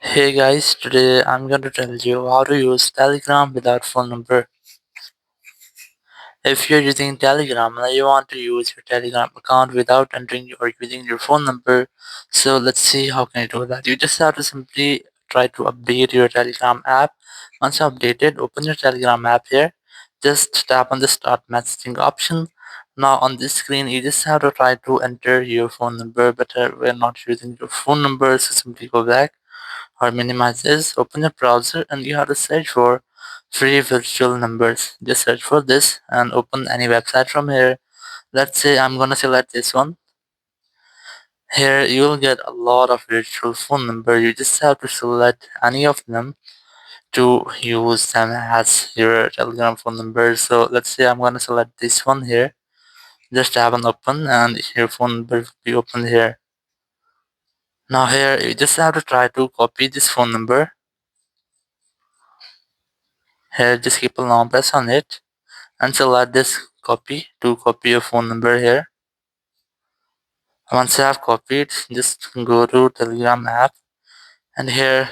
Hey guys, today I'm going to tell you how to use Telegram without phone number. If you're using Telegram and you want to use your Telegram account without entering or using your phone number, so let's see how can you do that. You just have to simply try to update your Telegram app. Once you update it, open your Telegram app here. Just tap on the start messaging option. Now on this screen, you just have to try to enter your phone number, but we're not using your phone number, so simply go back or minimize this. Open your browser and you have to search for free virtual numbers. Just search for this and open any website from here. Let's say I'm gonna select this one. Here you'll get a lot of virtual phone number. You just have to select any of them to use them as your Telegram phone number. So let's say I'm gonna select this one here. Just tap on open and your phone number will be open here. Now here you just have to try to copy this phone number. Here just keep a long press on it and select this copy to copy your phone number here. Once you have copied, just go to Telegram app and here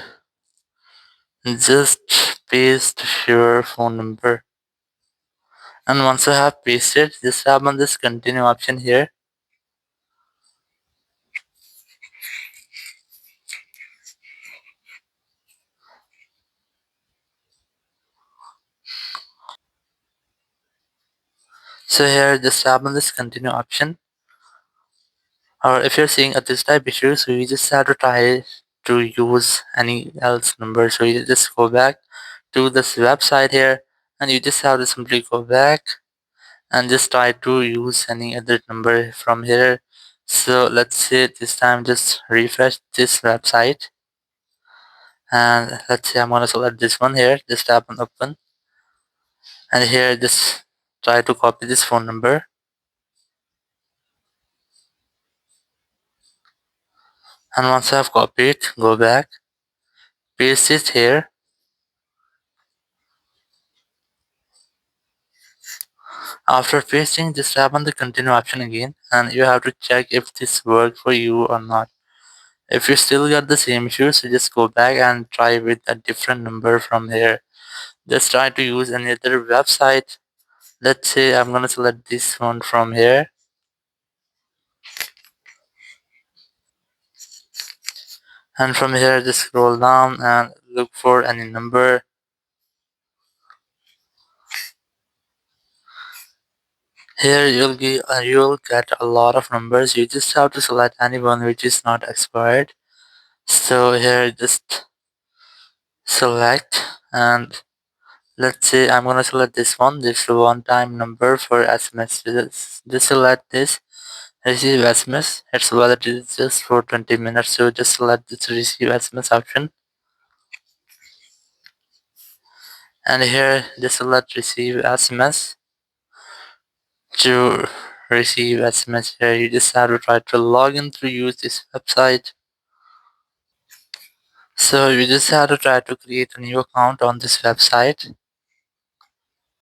just paste your phone number. And once you have pasted, just tap on this continue option here. So here just tap on this continue option. Or if you're seeing a this type issue, so you just have to try to use any else number. So you just go back to this website here and you just have to simply go back and just try to use any other number from here. So let's say this time just refresh this website and let's say I'm gonna select this one here, just tap on open and here just try to copy this phone number, and once I have copied, go back, paste it here. After pasting, just tap on the continue option again and you have to check if this worked for you or not. If you still got the same issue, so just go back and try with a different number from here. Just try to use another website. Let's say I'm gonna select this one from here, and from here just scroll down and look for any number. Here you'll get a lot of numbers. You just have to select any one which is not expired. So here just select and let's say I'm gonna select this one. This is a one-time number for SMS. Just select this. Receive SMS. It's valid just for 20 minutes. So just select this receive SMS option. And here just select receive SMS. To receive SMS here, you just have to try to log in to use this website. So you just have to try to create a new account on this website.